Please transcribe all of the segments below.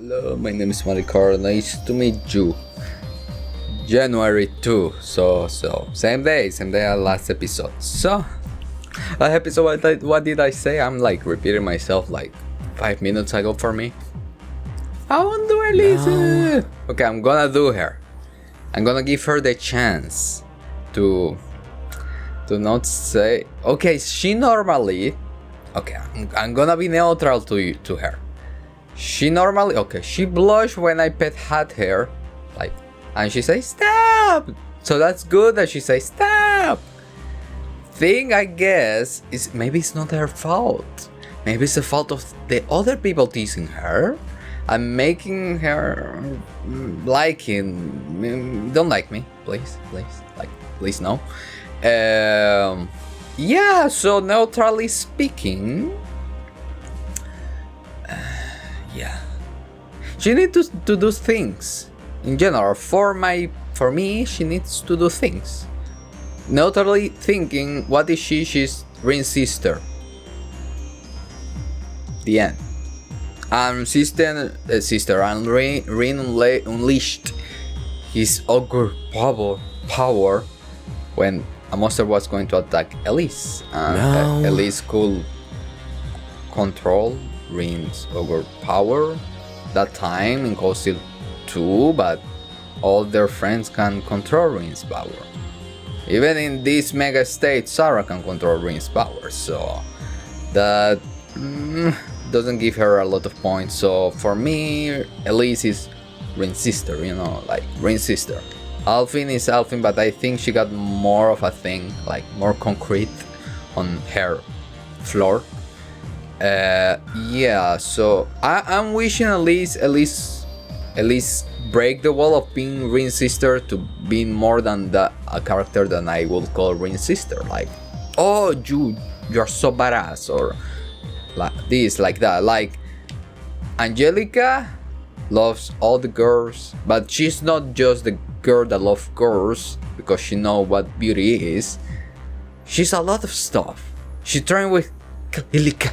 Hello, my name is Maricar. Nice to meet you. January 2. So same day as last episode. So last episode, what did I say? I'm like repeating myself like 5 minutes ago for me. I won't do Elise. No. Okay, I'm gonna do her. I'm gonna give her the chance to not say. Okay, she normally. Okay, I'm gonna be neutral to her. She normally, she blush when I pet her, like, and she says stop. So that's good that she says stop. Thing I guess is maybe it's not her fault. Maybe it's the fault of the other people teasing her and making her don't like me, please, please no. Yeah. So neutrally speaking. Yeah, she needs to do things in general. For me, she needs to do things. Neutrally thinking, what is she? She's Rean Sister. The end. And sister and Rean unleashed his ogre power when a monster was going to attack Elise, and Elise could control Rean's ogre power that time in Cold Steel 2, but all their friends can control Rean's power. Even in this mega state, Sarah can control Rean's power, so that doesn't give her a lot of points. So for me, Elise is Rean Sister, like Rean Sister. Alvin is Alvin, but I think she got more of a thing, like more concrete on her floor. Yeah, so I'm wishing Elise break the wall of being Rean Sister to being more than a character that I would call Rean Sister. Like, oh, you're so badass, or like this, like that. Like, Angelica loves all the girls, but she's not just the girl that loves girls because she knows what beauty is. She's a lot of stuff. She trained with Angelica.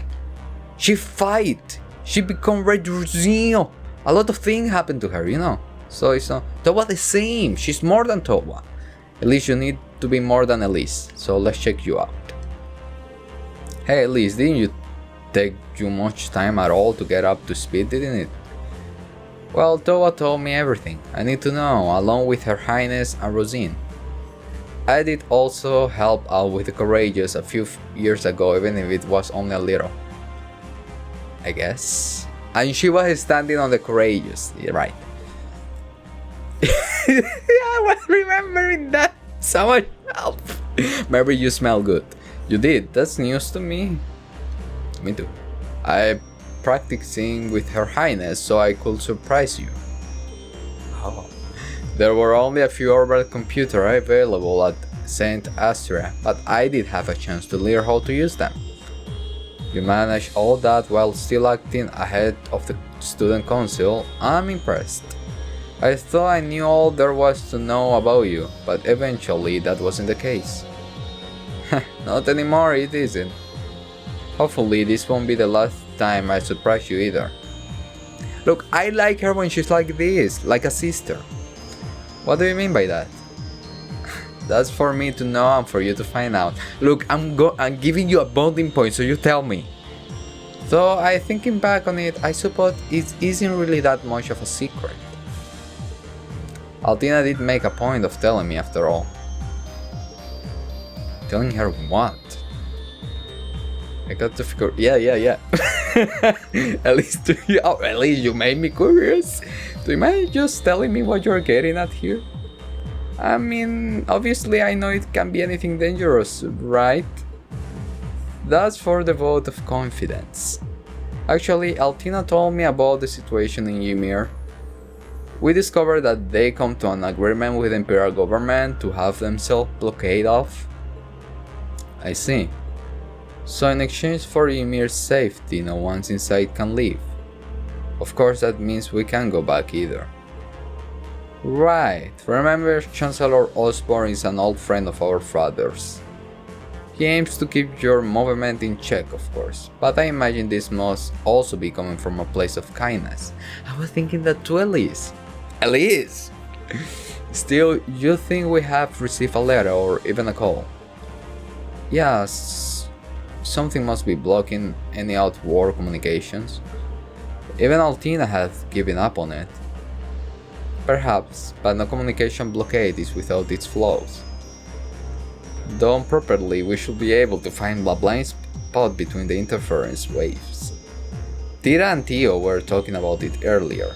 She fight. She become Red Rosino. A lot of things happen to her, So it's not Towa the same. She's more than Towa. Elise, you need to be more than Elise. So let's check you out. Hey Elise, didn't you take you much time at all to get up to speed, didn't it? Well, Towa told me everything I need to know, along with Her Highness and Rosine. I did also help out with the Courageous a few years ago, even if it was only a little. I guess. And she was standing on the Courageous, right? I was remembering that. So much help. Maybe you smell good. You did. That's news to me. Me too. I practicing with Her Highness so I could surprise you. Oh. There were only a few orbital computers available at Saint Astria, but I did have a chance to learn how to use them. You managed all that while still acting ahead of the student council. I'm impressed. I thought I knew all there was to know about you, but eventually that wasn't the case. Not anymore, it isn't. Hopefully this won't be the last time I surprise you either. Look, I like her when she's like this, like a sister. What do you mean by that? That's for me to know and for you to find out. Look, I'm giving you a bonding point, so you tell me. Though thinking back on it, I suppose it isn't really that much of a secret. Altina did make a point of telling me after all. Telling her what? I got to figure. Yeah. At least you made me curious. Do you mind just telling me what you're getting at here? I mean, obviously I know it can be anything dangerous, right? That's for the vote of confidence. Actually, Altina told me about the situation in Ymir. We discovered that they come to an agreement with the Imperial government to have themselves blockaded off. I see. So in exchange for Ymir's safety, no one inside can leave. Of course that means we can't go back either. Right, remember Chancellor Osborne is an old friend of our father's. He aims to keep your movement in check, of course, but I imagine this must also be coming from a place of kindness. I was thinking that too, Elise. Elise! Still, you think we have received a letter or even a call? Yes, something must be blocking any outward communications. Even Altina has given up on it. Perhaps, but no communication blockade is without its flaws. Done properly, we should be able to find a blind spot between the interference waves. Tira and Theo were talking about it earlier.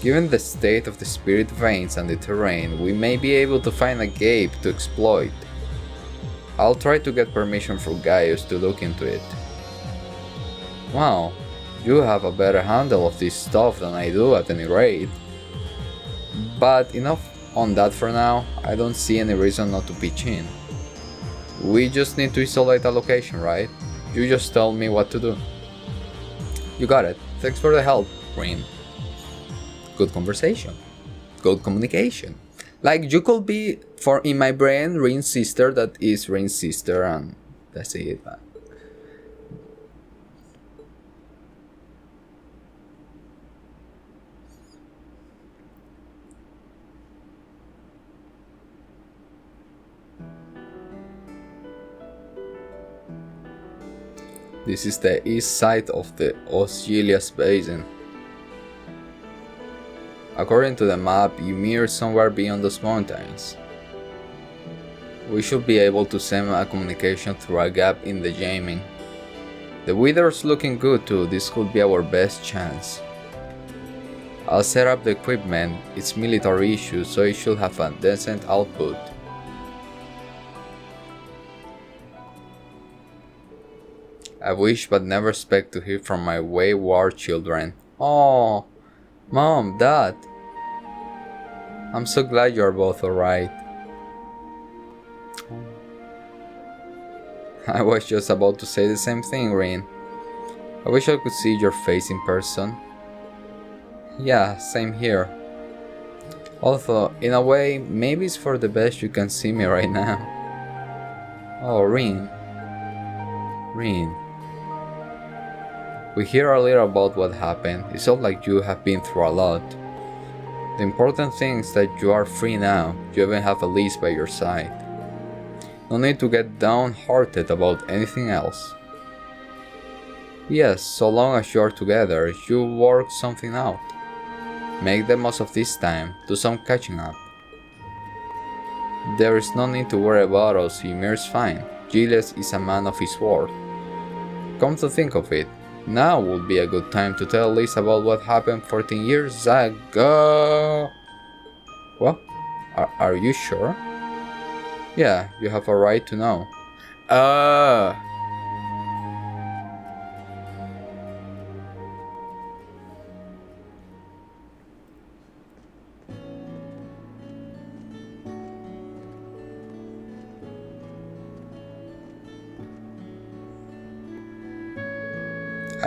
Given the state of the spirit veins and the terrain, we may be able to find a gap to exploit. I'll try to get permission from Gaius to look into it. Wow, you have a better handle of this stuff than I do at any rate. But enough on that for now. I don't see any reason not to pitch in. We just need to isolate a location, right? You just tell me what to do. You got it. Thanks for the help, Rean. Good conversation. Good communication. Like, you could be, for in my brain, Rean Sister, that is Rean Sister, and that's it. This is the east side of the Osgiliath Basin. According to the map, Ymir is somewhere beyond those mountains. We should be able to send a communication through a gap in the jamming. The weather's looking good too, this could be our best chance. I'll set up the equipment, it's military issue, so it should have a decent output. I wish but never expect to hear from my wayward children. Oh, Mom, Dad. I'm so glad you're both alright. I was just about to say the same thing, Rean. I wish I could see your face in person. Yeah, same here. Although, in a way, maybe it's for the best you can see me right now. Oh, Rean. Rean. We hear a little about what happened. It's all like you have been through a lot. The important thing is that you are free now. You even have Elise by your side. No need to get downhearted about anything else. Yes, so long as you are together, you work something out. Make the most of this time. Do some catching up. There is no need to worry about us. Ymir's fine. Giles is a man of his word. Come to think of it, now would be a good time to tell Liz about what happened 14 years ago. What? Are you sure? Yeah, you have a right to know.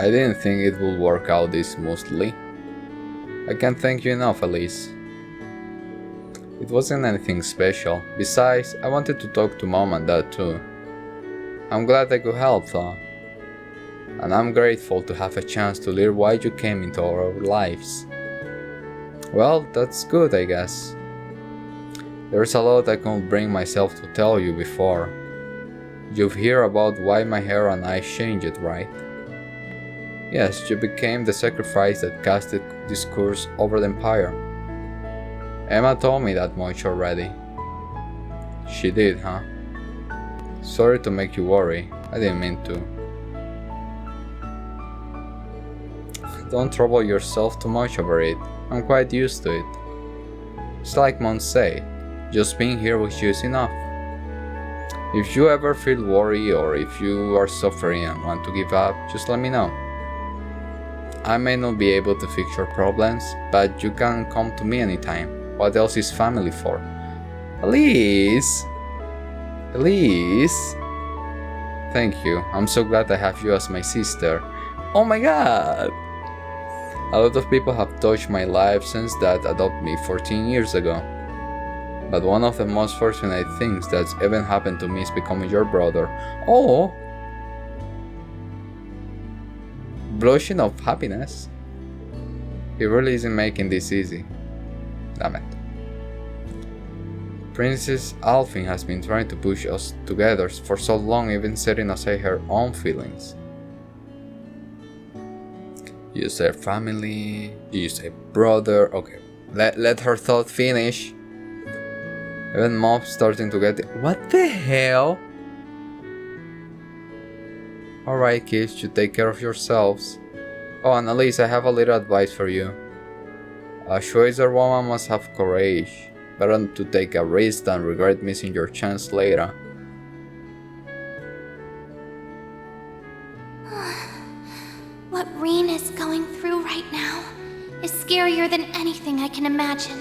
I didn't think it would work out this smoothly. I can't thank you enough, Elise. It wasn't anything special. Besides, I wanted to talk to Mom and Dad too. I'm glad I could help though. And I'm grateful to have a chance to learn why you came into our lives. Well, that's good, I guess. There's a lot I couldn't bring myself to tell you before. You've heard about why my hair and eyes changed, right? Yes, you became the sacrifice that casted this curse over the Empire. Emma told me that much already. She did, huh? Sorry to make you worry. I didn't mean to. Don't trouble yourself too much over it. I'm quite used to it. It's like Mom said, just being here with you is enough. If you ever feel worried or if you are suffering and want to give up, just let me know. I may not be able to fix your problems, but you can come to me anytime. What else is family for? Elise! Elise! Thank you. I'm so glad I have you as my sister. Oh my god! A lot of people have touched my life since Dad adopted me 14 years ago. But one of the most fortunate things that's ever happened to me is becoming your brother. Oh! Blushing of happiness. He really isn't making this easy. Damn it. Princess Alfin has been trying to push us together for so long, even setting aside her own feelings. You said family, you said brother, okay. Let her thought finish. Even Mom's starting to get it. What the hell? Alright kids, you take care of yourselves. Oh, and Elise, I have a little advice for you. A Schweizer woman must have courage. Better to take a risk than regret missing your chance later. What Rean is going through right now is scarier than anything I can imagine.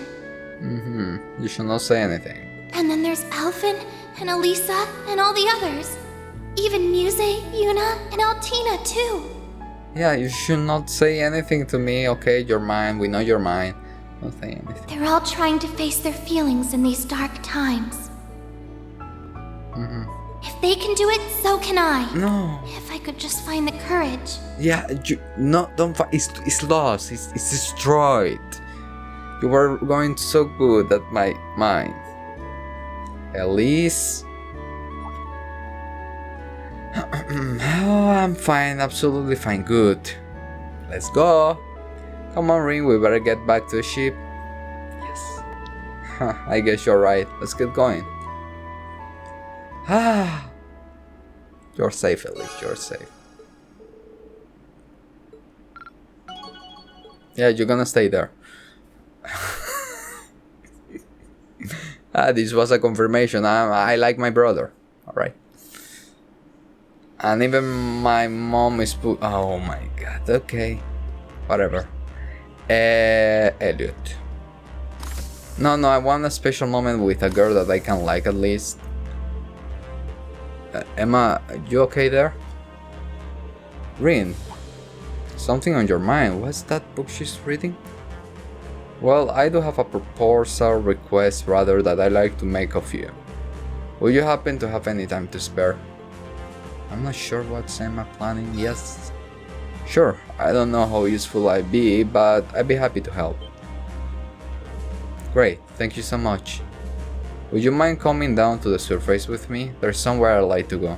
You should not say anything. And then there's Alfin, and Elisa, and all the others. Even Muse, Yuna, and Altina too. Yeah, you should not say anything to me, okay? You're mine, we know you're mine. Don't say anything. They're all trying to face their feelings in these dark times. If they can do it, so can I. No. If I could just find the courage. Yeah, don't fight. It's lost. It's destroyed. You were going so good at my mind. Elise. Oh, I'm fine. Absolutely fine. Good. Let's go. Come on, Rean. We better get back to the ship. Yes. I guess you're right. Let's get going. You're safe, Elise. You're safe. Yeah, you're gonna stay there. This was a confirmation. I like my brother. Alright. And even my mom is oh my god. Okay. Whatever. Elliot. No, I want a special moment with a girl that I can like at least. Emma, you okay there? Rean, something on your mind. What's that book she's reading? Well, I do have a proposal request rather that I like to make of you. Will you happen to have any time to spare? I'm not sure what's Emma planning. Yes. Sure, I don't know how useful I'd be, but I'd be happy to help. Great, thank you so much. Would you mind coming down to the surface with me? There's somewhere I'd like to go.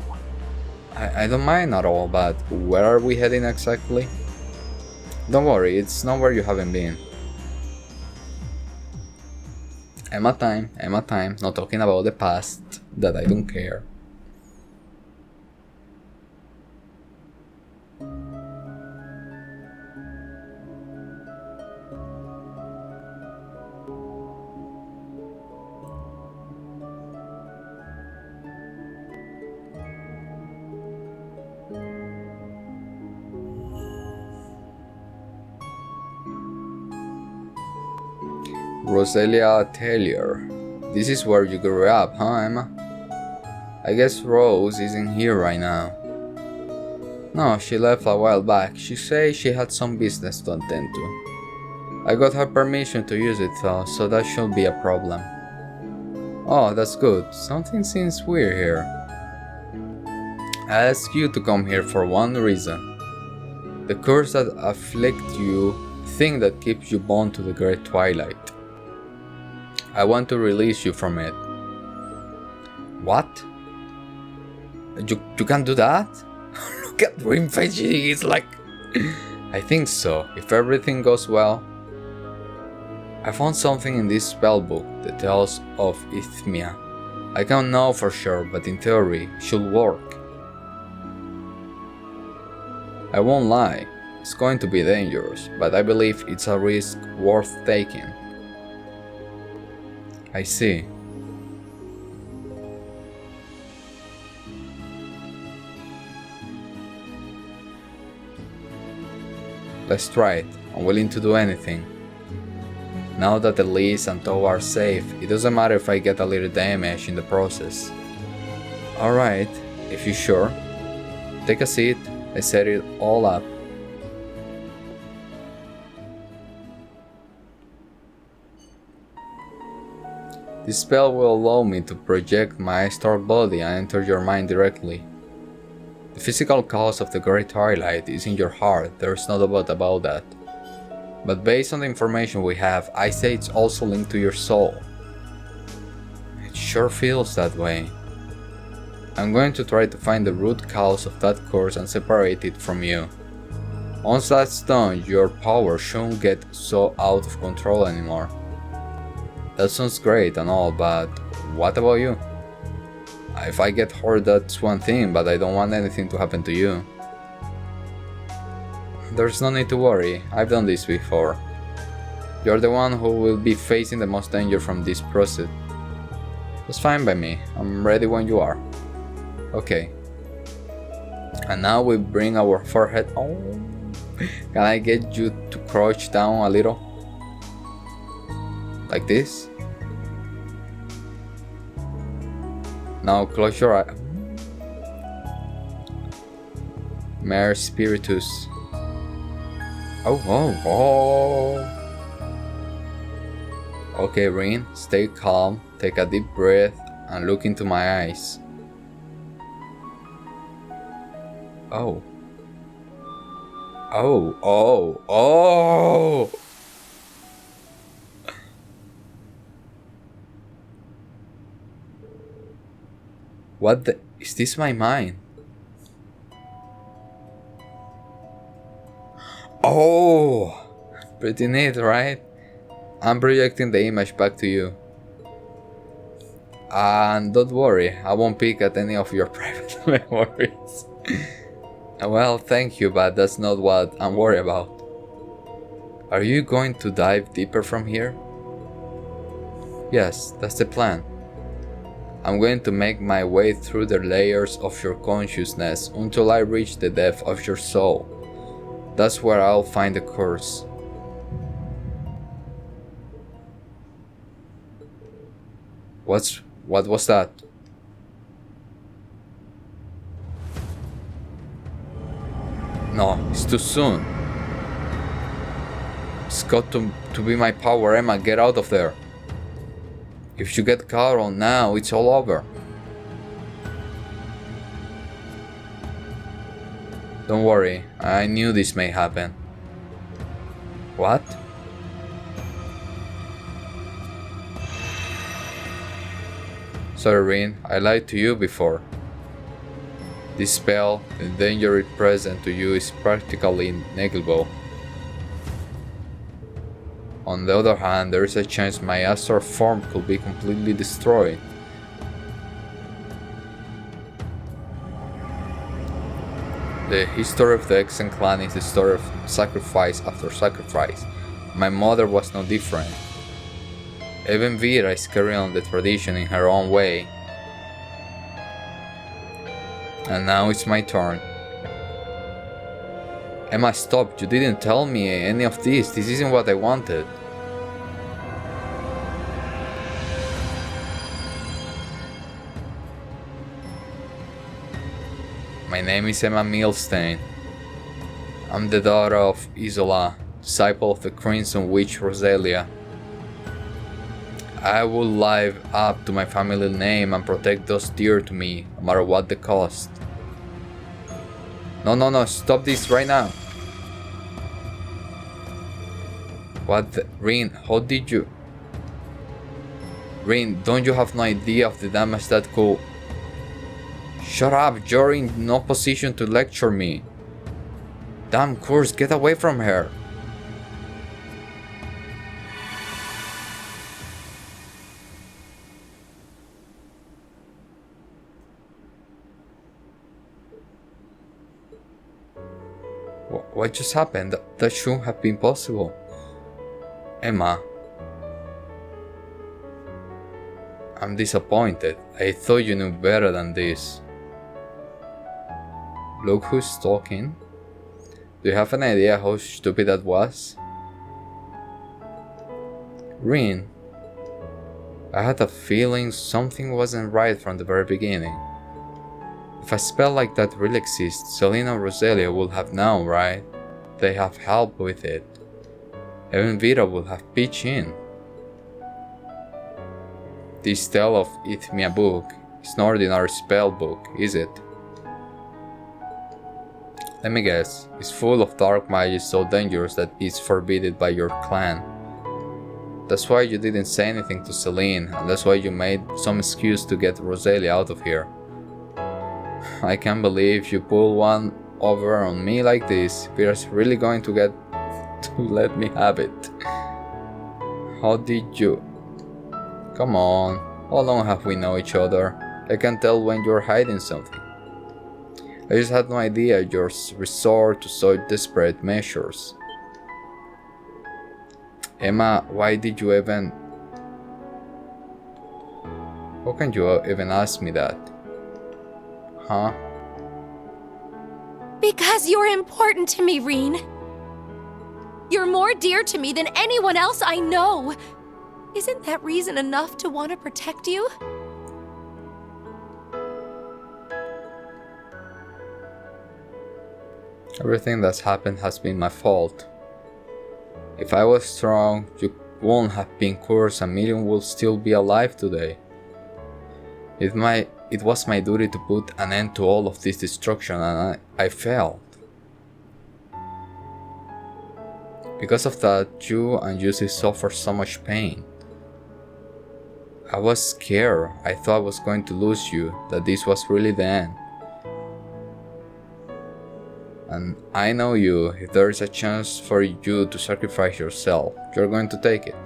I don't mind at all, but where are we heading exactly? Don't worry, it's nowhere you haven't been. Emma time, not talking about the past, that I don't care. Roselia Taylor. This is where you grew up, huh, Emma? I guess Rose isn't here right now. No, she left a while back. She said she had some business to attend to. I got her permission to use it though, so that shouldn't be a problem. Oh, that's good. Something seems weird here. I asked you to come here for one reason. The curse that afflicts you, thing that keeps you bound to the great twilight. I want to release you from it. What? You can't do that? Look at Rean face, she is like... I think so, if everything goes well. I found something in this spellbook, the Tales of Isthmia. I can't know for sure, but in theory, it should work. I won't lie, it's going to be dangerous, but I believe it's a risk worth taking. I see. Let's try it. I'm willing to do anything. Now that Elise and Toa are safe, it doesn't matter if I get a little damage in the process. Alright, if you're sure. Take a seat, I set it all up. This spell will allow me to project my astral body and enter your mind directly. The physical cause of the Great Twilight is in your heart, there's no doubt about that. But based on the information we have, I say it's also linked to your soul. It sure feels that way. I'm going to try to find the root cause of that curse and separate it from you. Once that's done, your power shouldn't get so out of control anymore. That sounds great and all, but what about you? If I get hurt, that's one thing, but I don't want anything to happen to you. There's no need to worry, I've done this before. You're the one who will be facing the most danger from this process. That's fine by me, I'm ready when you are. Okay. And now we bring our forehead. Oh, can I get you to crouch down a little? Like this? Now close your eye. Mare Spiritus. Oh. Okay, Rean, stay calm, take a deep breath, and look into my eyes. Oh. What the? Is this my mind? Oh! Pretty neat, right? I'm projecting the image back to you. And don't worry, I won't peek at any of your private memories. Well, thank you, but that's not what I'm worried about. Are you going to dive deeper from here? Yes, that's the plan. I'm going to make my way through the layers of your consciousness until I reach the depth of your soul. That's where I'll find the curse. What was that? No, it's too soon. It's got to be my power, Emma, get out of there. If you get caught on now, it's all over. Don't worry, I knew this may happen. What? Sorry, Rean, I lied to you before. This spell, the danger it presents to you is practically negligible. On the other hand, there is a chance my astral form could be completely destroyed. The history of the Exen clan is the story of sacrifice after sacrifice. My mother was no different. Even Vera is carrying on the tradition in her own way. And now it's my turn. Emma, stop, you didn't tell me any of this. This isn't what I wanted. My name is Emma Milstein. I'm the daughter of Isola, disciple of the Crimson Witch Roselia. I will live up to my family name and protect those dear to me, no matter what the cost. No, stop this right now. What the? Rean, how did you? Rean, don't you have no idea of the damage that could? Shut up, you're in no position to lecture me. Damn curse, get away from her. What just happened? That shouldn't have been possible. Emma. I'm disappointed. I thought you knew better than this. Look who's talking. Do you have an idea how stupid that was? Rean. I had a feeling something wasn't right from the very beginning. If a spell like that really exists, Selena and Roselia would have known, right? They have helped with it. Even Vera would have pitched in. This tale of Ithmia book is no ordinary spell book, is it? Let me guess, it's full of dark magic so dangerous that it's forbidden by your clan. That's why you didn't say anything to Celine, and that's why you made some excuse to get Rosalia out of here. I can't believe you pull one over on me like this. Peter's really going to get to let me have it. How did you? Come on, how long have we known each other? I can tell when you're hiding something. I just had no idea you'd resort to such desperate measures. Emma, why did you even... How can you even ask me that? Huh? Because you're important to me, Rean. You're more dear to me than anyone else I know. Isn't that reason enough to want to protect you? Everything that's happened has been my fault. If I was strong, you wouldn't have been cursed and Miriam would still be alive today. It was my duty to put an end to all of this destruction and I failed. Because of that, you and Jessy suffered so much pain. I was scared. I thought I was going to lose you, that this was really the end. And I know you, if there is a chance for you to sacrifice yourself, you're going to take it.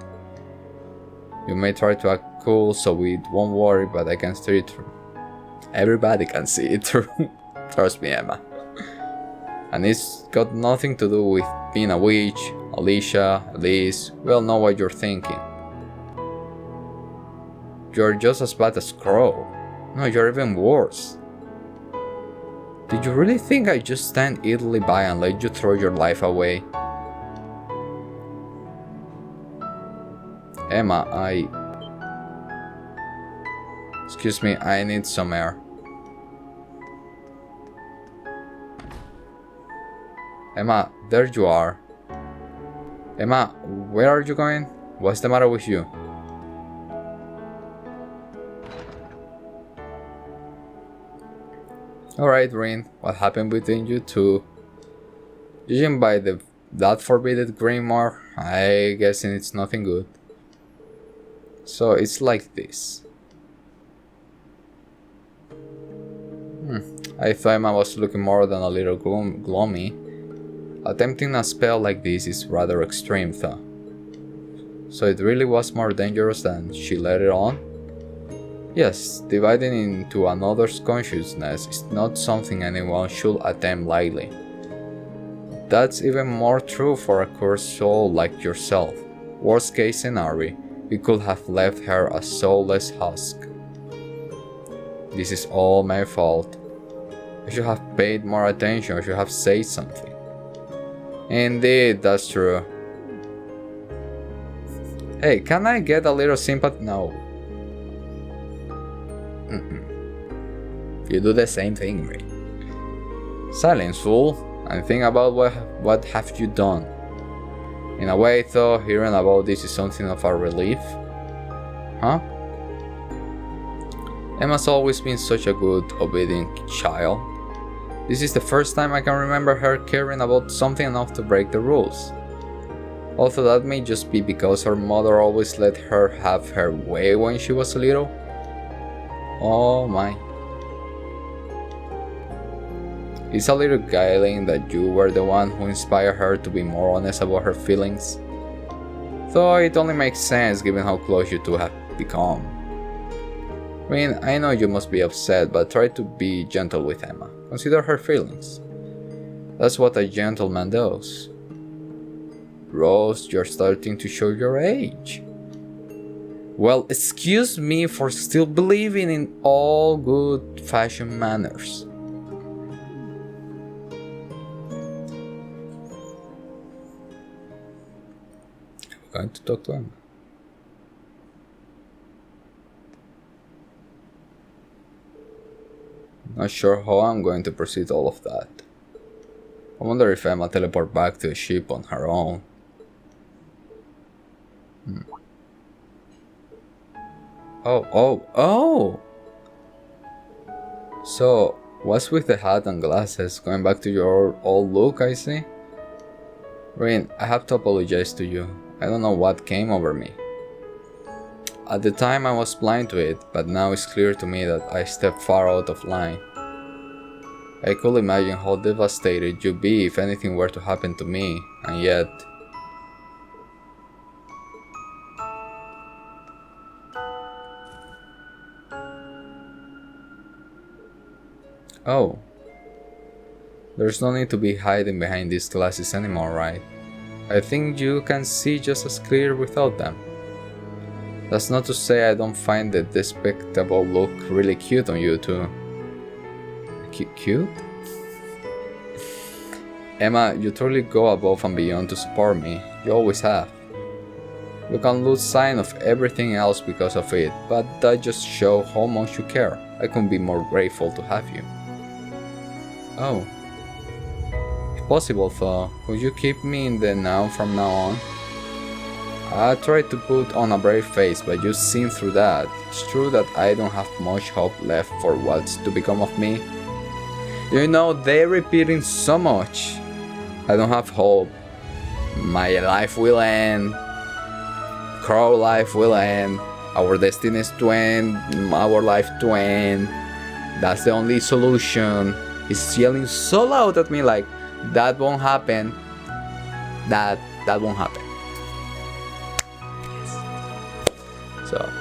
You may try to act cool so it won't worry, but I can see it through. Everybody can see it through. Trust me, Emma. And it's got nothing to do with being a witch, Alicia, Elise. We all know what you're thinking. You're just as bad as Crow. No, you're even worse. Did you really think I'd just stand idly by and let you throw your life away? Emma, Excuse me, I need some air. Emma, there you are. Emma, where are you going? What's the matter with you? Alright, Rean, what happened between you two? Judging by that forbidden grimoire, I guess it's nothing good. So it's like this. I thought Emma was looking more than a little gloomy. Attempting a spell like this is rather extreme though. So it really was more dangerous than she let it on? Yes, dividing into another's consciousness is not something anyone should attempt lightly. That's even more true for a cursed soul like yourself. Worst case scenario, we could have left her a soulless husk. This is all my fault. I should have paid more attention, I should have said something. Indeed, that's true. Hey, can I get a little sympathy? No. You do the same thing, Ray. Silence, fool, and think about what have you done. In a way, though, hearing about this is something of a relief. Huh? Emma's always been such a good, obedient child. This is the first time I can remember her caring about something enough to break the rules. Although that may just be because her mother always let her have her way when she was little. Oh my. It's a little guiling that you were the one who inspired her to be more honest about her feelings. Though it only makes sense given how close you two have become. I mean, I know you must be upset, but try to be gentle with Emma. Consider her feelings. That's what a gentleman does. Rose, you're starting to show your age. Well, excuse me for still believing in all good fashion manners. I'm going to talk to Emma. Not sure how I'm going to proceed all of that. I wonder if Emma teleport back to the ship on her own. Oh. So, what's with the hat and glasses? Going back to your old look, I see. Rean, I have to apologize to you. I don't know what came over me. At the time I was blind to it, but now it's clear to me that I stepped far out of line. I could imagine how devastated you'd be if anything were to happen to me, and yet... Oh. There's no need to be hiding behind these glasses anymore, right? I think you can see just as clear without them. That's not to say I don't find the despicable look really cute on you too. Cute? Emma, you totally go above and beyond to support me. You always have. You can lose sight of everything else because of it, but that just shows how much you care. I couldn't be more grateful to have you. Oh. If possible though, could you keep me in the now from now on? I tried to put on a brave face, but you've seen through that. It's true that I don't have much hope left for what's to become of me. You know, they're repeating so much. I don't have hope. My life will end. Crow life will end. Our destiny is to end. Our life to end. That's the only solution. It's yelling so loud at me like, that won't happen. That won't happen.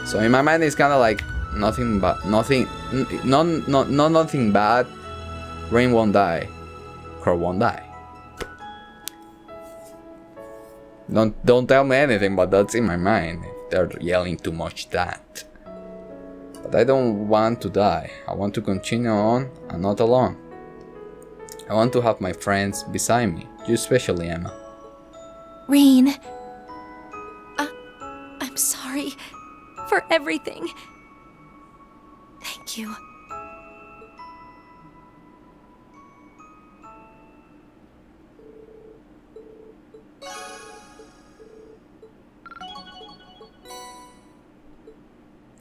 So in my mind it's kind of like nothing bad. Rean won't die. Crow won't die. Don't tell me anything, but that's in my mind. They're yelling too much that. But I don't want to die. I want to continue on and not alone. I want to have my friends beside me. You especially, Emma. Rean. I'm sorry for everything. Thank you.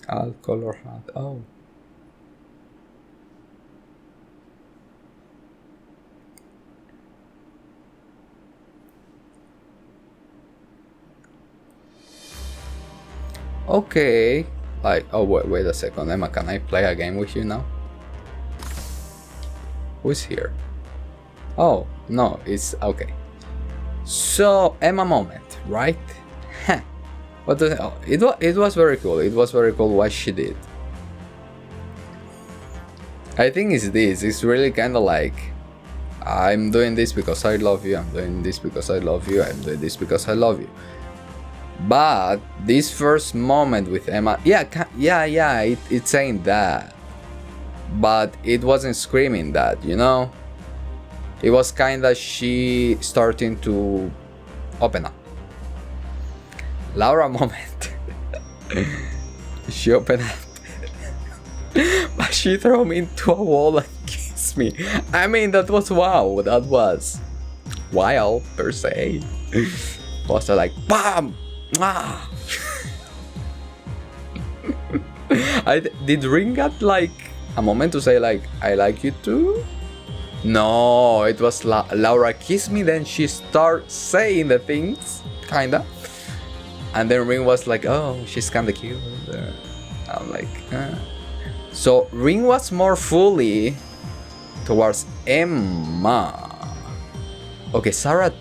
I'll color hat. Oh. Okay. Like, oh wait a second, Emma, can I play a game with you now? Who's here? Oh, no, it's okay. So, Emma moment, right? What the hell? It was very cool. It was very cool what she did. I think it's this. It's really kind of like, I'm doing this because I love you. I'm doing this because I love you. I'm doing this because I love you. But this first moment with Emma, it's saying that, but it wasn't screaming that, you know. It was kind of she starting to open up. Laura moment. She opened up, but she threw me into a wall and kissed me. I mean, that was wow. That was wild per se. Was like BAM! Ah. Did Rean got like a moment to say like I like you too? No, it was Laura kissed me, then she started saying the things, kinda. And then Rean was like, oh, she's kinda cute. I'm like, So Rean was more fully towards Emma. Okay, Sarah.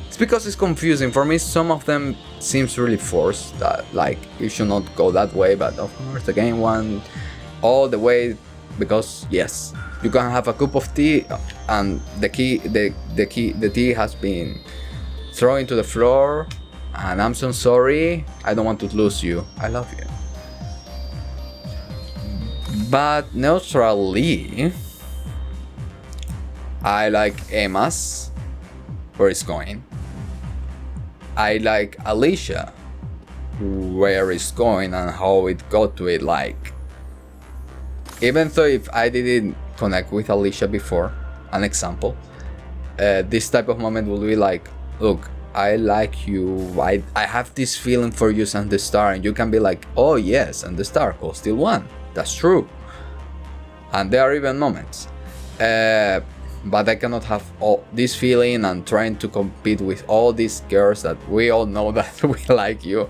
It's because it's confusing. For me, some of them seems really forced, that like you should not go that way, but of course the game went all the way because yes, you can have a cup of tea and the tea has been thrown into the floor and I'm so sorry, I don't want to lose you. I love you. But neutrally, I like Emma's where it's going. I like Alicia, where it's going and how it got to it. Like, even though if I didn't connect with Alicia before, an example, this type of moment will be like, look, I like you, I have this feeling for you, and the star, and you can be like, oh yes, and the star calls still one. That's true. And there are even moments. But I cannot have all this feeling and trying to compete with all these girls that we all know that we like you.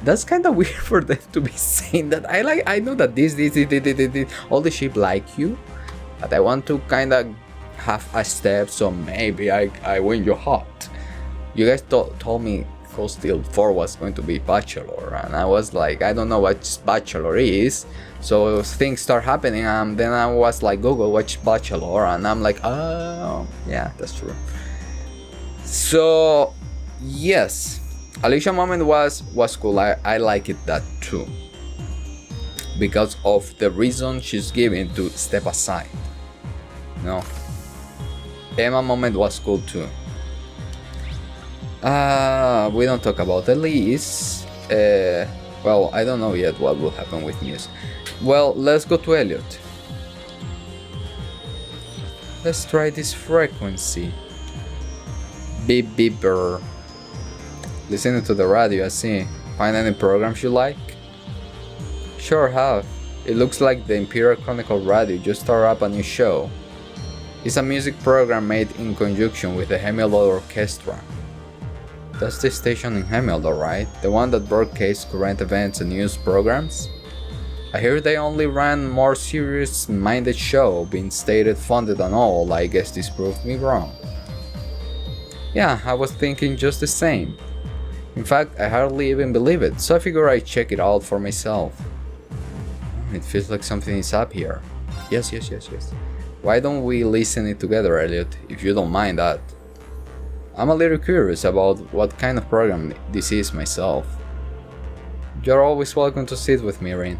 That's kind of weird for them to be saying that. I know that this, all the sheep like you, but I want to kind of have a step, so maybe I win your heart. You guys told me Cold Steel 4 was going to be Bachelor, and I was like, I don't know what Bachelor is. So things start happening, and then I was like, Google, watch Bachelor, and I'm like, oh, yeah, that's true. So, yes, Alicia moment was cool. I like it that too, because of the reason she's giving to step aside. No, Emma moment was cool too. We don't talk about Elise. Well, I don't know yet what will happen with Muse. Well, let's go to Elliot. Let's try this frequency. Beep beeper. Listening to the radio, I see. Find any programs you like? Sure have. It looks like the Imperial Chronicle Radio just started up a new show. It's a music program made in conjunction with the Hemildor Orchestra. That's the station in Hemildor, right? The one that broadcasts current events and news programs? I hear they only ran more serious-minded show, being stated funded and all. I guess this proved me wrong. Yeah, I was thinking just the same. In fact, I hardly even believe it, so I figure I'd check it out for myself. It feels like something is up here. Yes. Why don't we listen it together, Elliot, if you don't mind that? I'm a little curious about what kind of program this is myself. You're always welcome to sit with me, Rean.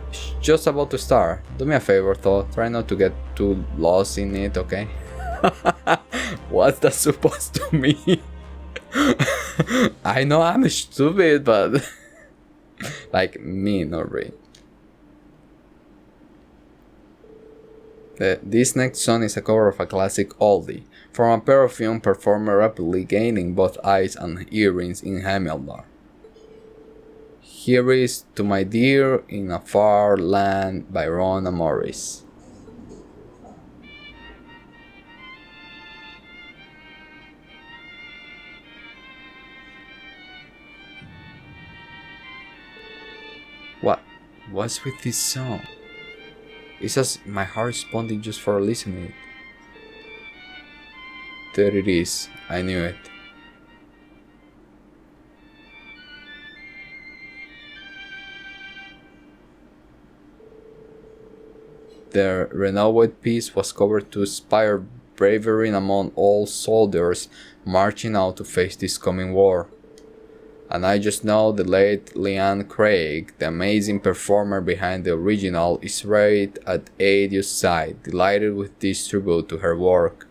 It's just about to start. Do me a favor though, try not to get too lost in it, okay? What's that supposed to mean? I know I'm stupid, but like me, not Rean. This next song is a cover of a classic oldie from a pair of young performers rapidly gaining both eyes and earrings in Hemildar. Here is To My Dear in a Far Land by Ron and Morris. What's with this song? It says my heart is pounding just for listening. There it is, I knew it. The renowned piece was covered to inspire bravery among all soldiers marching out to face this coming war. And I just know the late Leanne Craig, the amazing performer behind the original, is right at Adio's side, delighted with this tribute to her work.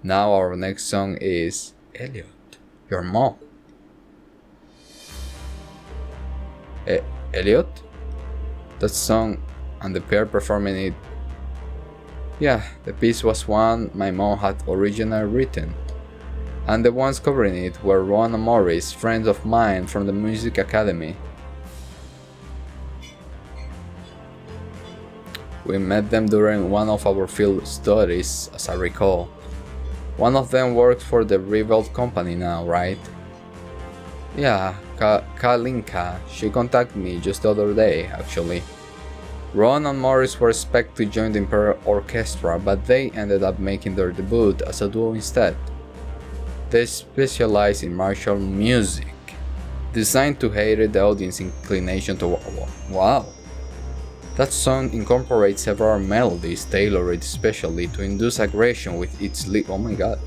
Now our next song is Elliot, Your Mom. Elliot? That song and the pair performing it. Yeah, the piece was one my mom had originally written. And the ones covering it were Ron and Morris, friends of mine from the Music Academy. We met them during one of our field studies, as I recall. One of them works for the Revolt company now, right? Yeah, Kalinka. She contacted me just the other day, actually. Ron and Morris were expected to join the Imperial Orchestra, but they ended up making their debut as a duo instead. They specialize in martial music, designed to cater the audience's inclination to wow. That song incorporates several melodies tailored especially to induce aggression with its lead. Oh my god.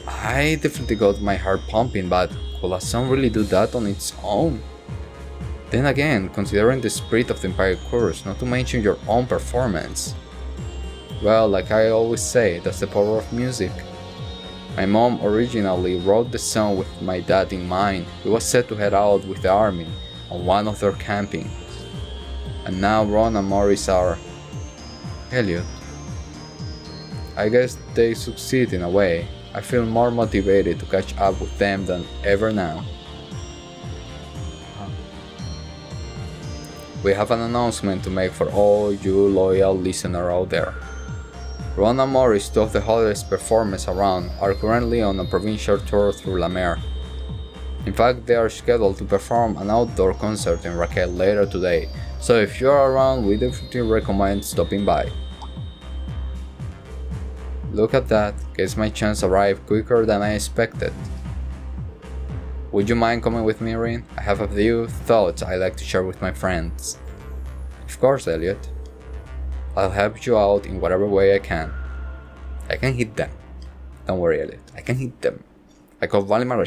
I definitely got my heart pumping, but will a song really do that on its own? Then again, considering the spirit of the Empire Chorus, not to mention your own performance. Well, like I always say, that's the power of music. My mom originally wrote the song with my dad in mind. He was set to head out with the army on one of their campings. And now Ron and Morris are Elliot. I guess they succeed in a way. I feel more motivated to catch up with them than ever now. We have an announcement to make for all you loyal listeners out there. Ron and Morris, two of the hottest performers around, are currently on a provincial tour through La Mer. In fact, they are scheduled to perform an outdoor concert in Raquel later today, so if you are around, we definitely recommend stopping by. Look at that, guess my chance arrived quicker than I expected. Would you mind coming with me, Rean? I have a few thoughts I'd like to share with my friends. Of course, Elliot. I'll help you out in whatever way I can. I can hit them. Don't worry, Elliot. I can hit them. I call Valimar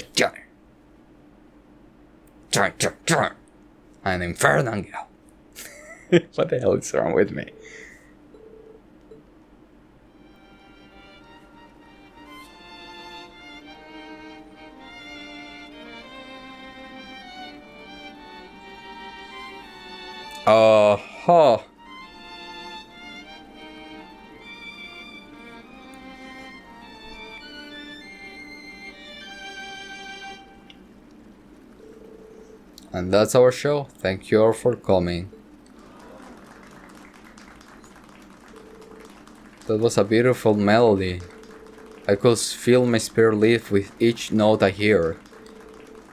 an infernal. What the hell is wrong with me? Oh. And that's our show. Thank you all for coming. That was a beautiful melody. I could feel my spirit lift with each note I hear.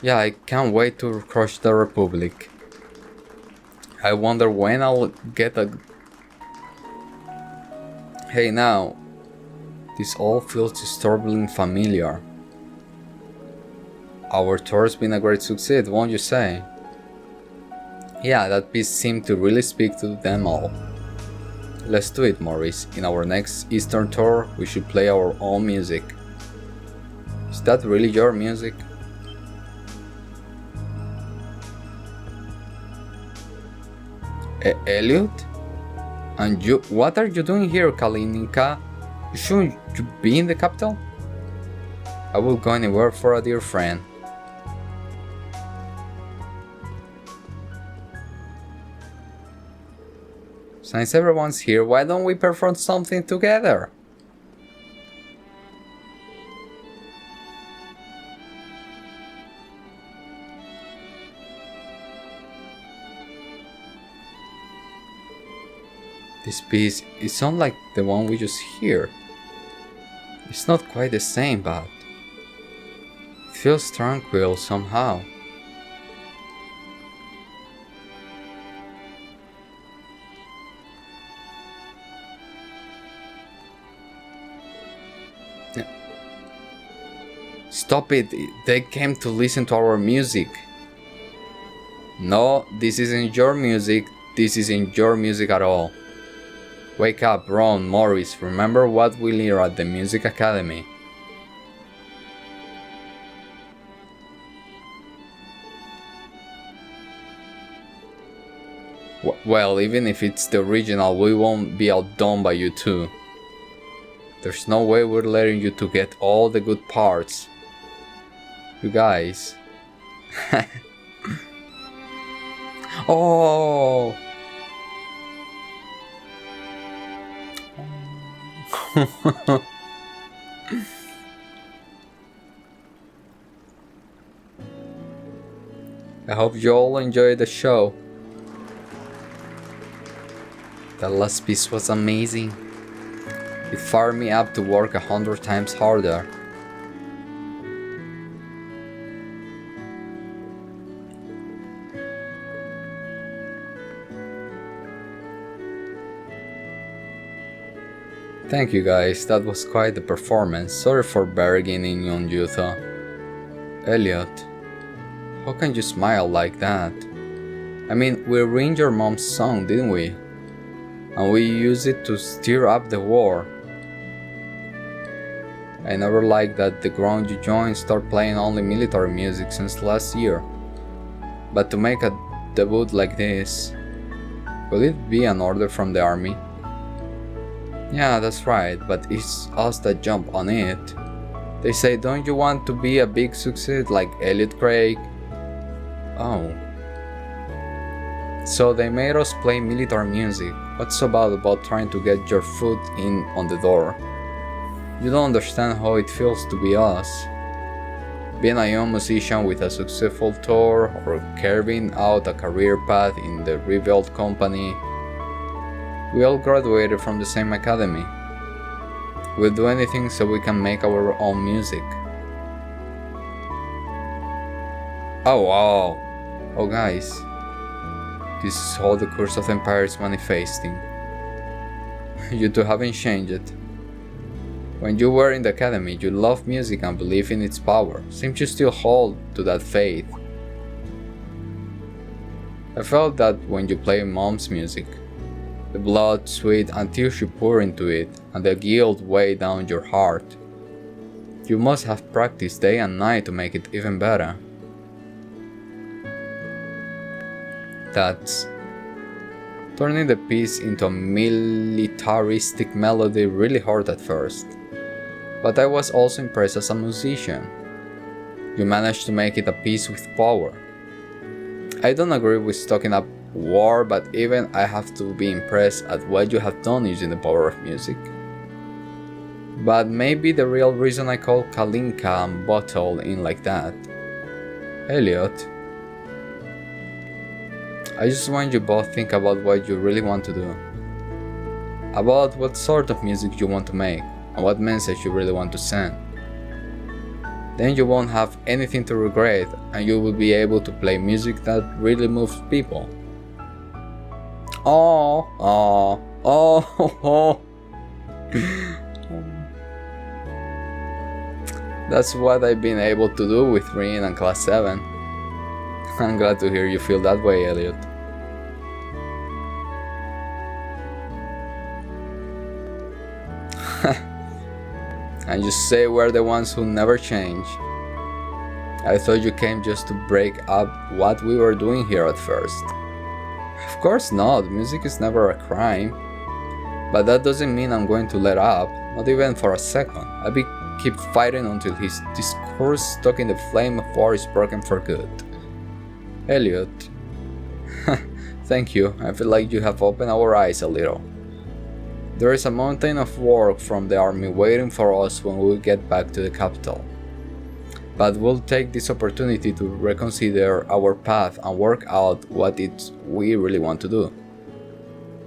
Yeah, I can't wait to crush the Republic. I wonder when I'll get a... Hey now, this all feels disturbingly familiar. Our tour's been a great success, won't you say? Yeah, that piece seemed to really speak to them all. Let's do it, Maurice. In our next Eastern tour, we should play our own music. Is that really your music? Elliot? And you, what are you doing here, Kalininka? Shouldn't you be in the capital? I will go anywhere for a dear friend. Since everyone's here, why don't we perform something together? This piece is unlike the one we just heard. It's not quite the same, but it feels tranquil somehow. Stop it, they came to listen to our music. No, this isn't your music, this isn't your music at all. Wake up, Ron, Morris, remember what we learned at the Music Academy. Well, even if it's the original, we won't be outdone by you two. There's no way we're letting you to get all the good parts. You guys. Oh! I hope you all enjoyed the show. That last piece was amazing. It fired me up to work 100 times harder. Thank you guys, that was quite the performance. Sorry for bargaining on you though. Elliot, how can you smile like that? I mean, we arranged your mom's song, didn't we? And we used it to stir up the war. I never liked that the ground you joined started playing only military music since last year. But to make a debut like this, will it be an order from the army? Yeah, that's right, but it's us that jump on it. They say, don't you want to be a big success like Elliot Craig? Oh. So they made us play military music. What's so bad about trying to get your foot in on the door? You don't understand how it feels to be us. Being a young musician with a successful tour or carving out a career path in the rebuilt company. We all graduated from the same academy. We'll do anything so we can make our own music. Oh wow! Oh guys, this is how the Curse of the Empire is manifesting. You two haven't changed. When you were in the academy, you loved music and believed in its power. Seems you still hold to that faith. I felt that when you play Mom's music. The blood, sweat, and tears you pour into it, and the guilt weigh down your heart. You must have practiced day and night to make it even better. That's turning the piece into a militaristic melody really hurt at first. But I was also impressed as a musician. You managed to make it a piece with power. I don't agree with talking up war, but even I have to be impressed at what you have done using the power of music. But maybe the real reason I call Kalinka and Bottle in like that. Elliot, I just want you both think about what you really want to do. About what sort of music you want to make, and what message you really want to send. Then you won't have anything to regret, and you will be able to play music that really moves people. That's what I've been able to do with Rean and Class 7. I'm glad to hear you feel that way, Elliot. And you say we're the ones who never change. I thought you came just to break up what we were doing here at first. Of course not, music is never a crime. But that doesn't mean I'm going to let up, not even for a second. I'll keep fighting until his discourse stuck in the flame of war is broken for good. Elliot. Thank you, I feel like you have opened our eyes a little. There is a mountain of work from the army waiting for us when we get back to the capital. But we'll take this opportunity to reconsider our path and work out what it's we really want to do.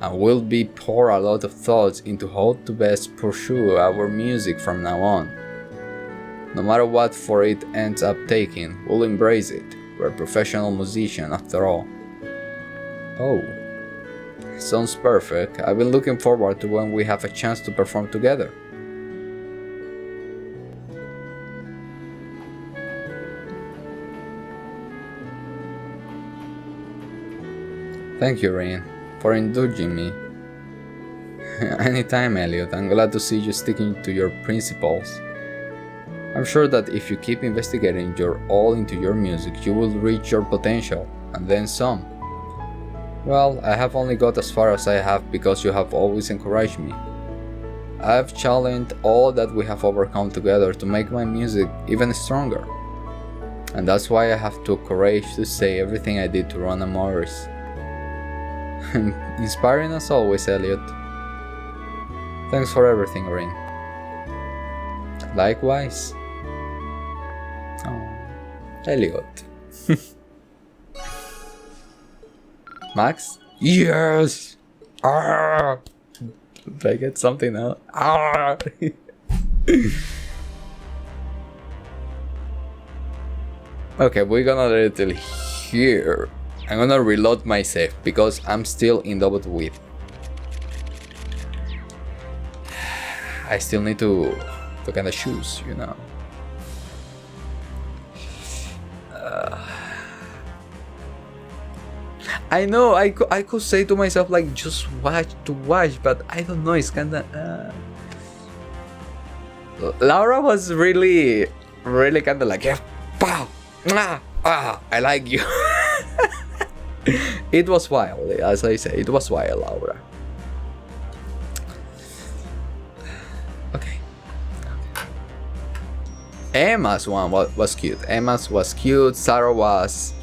And we'll pour a lot of thoughts into how to best pursue our music from now on. No matter what for it ends up taking, we'll embrace it. We're a professional musician after all. Oh, sounds perfect. I've been looking forward to when we have a chance to perform together. Thank you, Rean, for indulging me. Anytime, Elliot. I'm glad to see you sticking to your principles. I'm sure that if you keep investigating your all into your music, you will reach your potential, and then some. Well, I have only got as far as I have because you have always encouraged me. I've challenged all that we have overcome together to make my music even stronger. And that's why I have the courage to say everything I did to Ron and Morris. Inspiring as always, Elliot. Thanks for everything, Rean. Likewise. Oh, Elliot. Max? Yes! Ah! Did I get something out? Ah! Okay, we're gonna let it till here. I'm gonna reload my save because I'm still in double with. I still need to kind of choose, you know. I know I could say to myself like just watch, but I don't know. It's kinda. Laura was really kinda like, yeah, pow, I like you. It was wild, as I say. It was wild, Laura. Okay. Emma's one was cute. Emma's was cute. Sarah was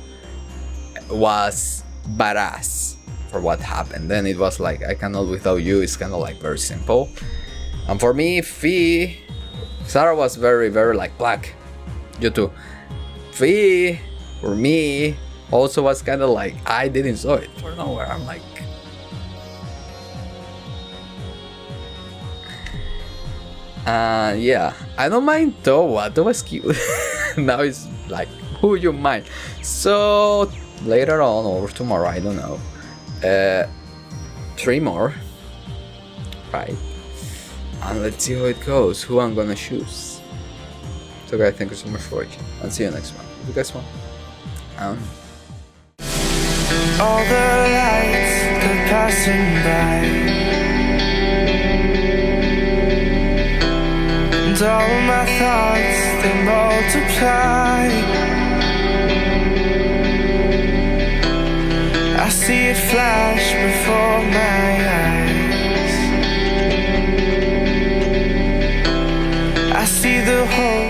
badass for what happened. Then it was like I cannot without you. It's kind of like very simple. And for me, Fee Sarah was very, very like black. You too. V, for me, also was kind of like, I didn't saw it for nowhere. I'm like, yeah, I don't mind Towa. Towa's cute. Now it's like, who you mind? So later on or tomorrow, I don't know. 3 more, right? And let's see how it goes. Who I'm gonna choose. So guys, thank you so much for watching, and see you next one. If you guys want. All the lights they're passing by, and all of my thoughts they multiply. I see it flash before my eyes. I see the whole